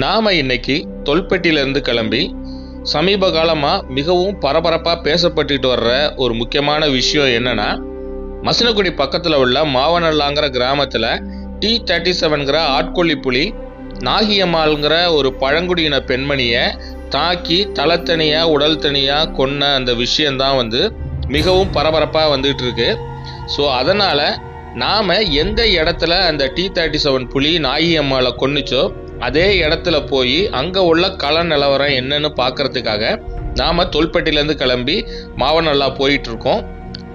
நாம இன்னைக்கு தொல்பெட்டியிலிருந்து கிளம்பி சமீப காலமாக மிகவும் பரபரப்பாக பேசப்பட்டுட்டு வர்ற ஒரு முக்கியமான விஷயம் என்னன்னா, மசினகுடி பக்கத்தில் உள்ள மாவனல்லாங்கிற கிராமத்தில் T-37ங்கிற ஆட்கொல்லி புலி நாகியம்மாள்ங்கிற ஒரு பழங்குடியின பெண்மணியை தாக்கி தலை தனியாக உடல் தனியாக கொன்ன அந்த விஷயந்தான் மிகவும் பரபரப்பாக வந்துட்டு இருக்கு. ஸோ அதனால் நாம் எந்த இடத்துல அந்த T-37 புலி நாகியம்மாளை கொன்னுச்சோ அதே இடத்துல போய் அங்கே உள்ள கள நிலவரம் என்னன்னு பார்க்கறதுக்காக நாம் தொல்பெட்டிலேருந்து கிளம்பி மாவனல்லா போயிட்டுருக்கோம்.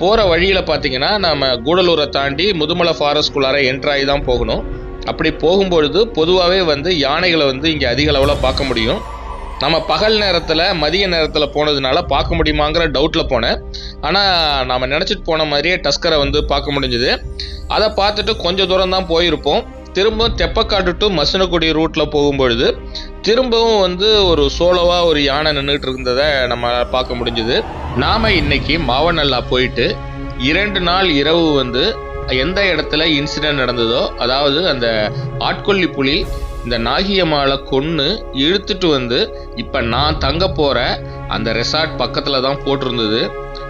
போகிற வழியில் பார்த்தீங்கன்னா நம்ம கூடலூரை தாண்டி முதுமலை ஃபாரஸ்ட்குள்ளார என்ட்ராகி தான் போகணும். அப்படி போகும்பொழுது பொதுவாகவே யானைகளை இங்கே அதிக அளவில் பார்க்க முடியும். நம்ம பகல் நேரத்தில் மதிய நேரத்தில் போனதுனால பார்க்க முடியுமாங்கிற டவுட்டில் போனேன். ஆனால் நாம் நினச்சிட்டு போன மாதிரியே டஸ்கரை பார்க்க முடிஞ்சுது. அதை பார்த்துட்டு கொஞ்சம் தூரம் தான் போயிருப்போம். திரும்பவும் தெப்பக்காட்டு டு மசினகுடி ரூட்டில் போகும்பொழுது திரும்பவும் ஒரு சோலோவாக ஒரு யானை நின்றுட்டு இருந்ததை நம்ம பார்க்க முடிஞ்சுது. நாம் இன்னைக்கு மாவனல்லா போயிட்டு 2 நாள் இரவு எந்த இடத்துல இன்சிடென்ட் நடந்ததோ, அதாவது அந்த ஆட்கொல்லி புலி இந்த நாகியம்மாளை கொன்று இழுத்துட்டு இப்போ நான் தங்க போகிற அந்த ரெசார்ட் பக்கத்தில் தான் போட்டிருந்தது.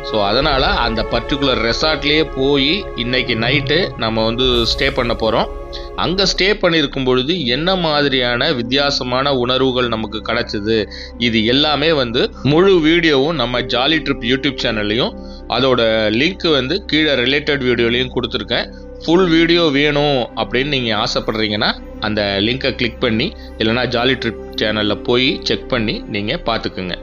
ஸோ அதனால் அந்த பர்டிகுலர் ரெசார்ட்லேயே போய் இன்னைக்கு நைட்டு நம்ம ஸ்டே பண்ண போகிறோம். அங்கே ஸ்டே பண்ணியிருக்கும் பொழுது என்ன மாதிரியான வித்தியாசமான உணர்வுகள் நமக்கு கிடைச்சிது, இது எல்லாமே முழு வீடியோவும் நம்ம ஜாலி ட்ரிப் யூடியூப் சேனல்லையும் அதோட லிங்க் கீழே ரிலேட்டட் வீடியோலையும் கொடுத்துருக்கேன். ஃபுல் வீடியோ வேணும் அப்படின்னு நீங்கள் ஆசைப்படுறீங்கன்னா அந்த லிங்கை கிளிக் பண்ணி இல்லைனா ஜாலி ட்ரிப் சேனலில் போய் செக் பண்ணி நீங்கள் பார்த்துக்குங்க.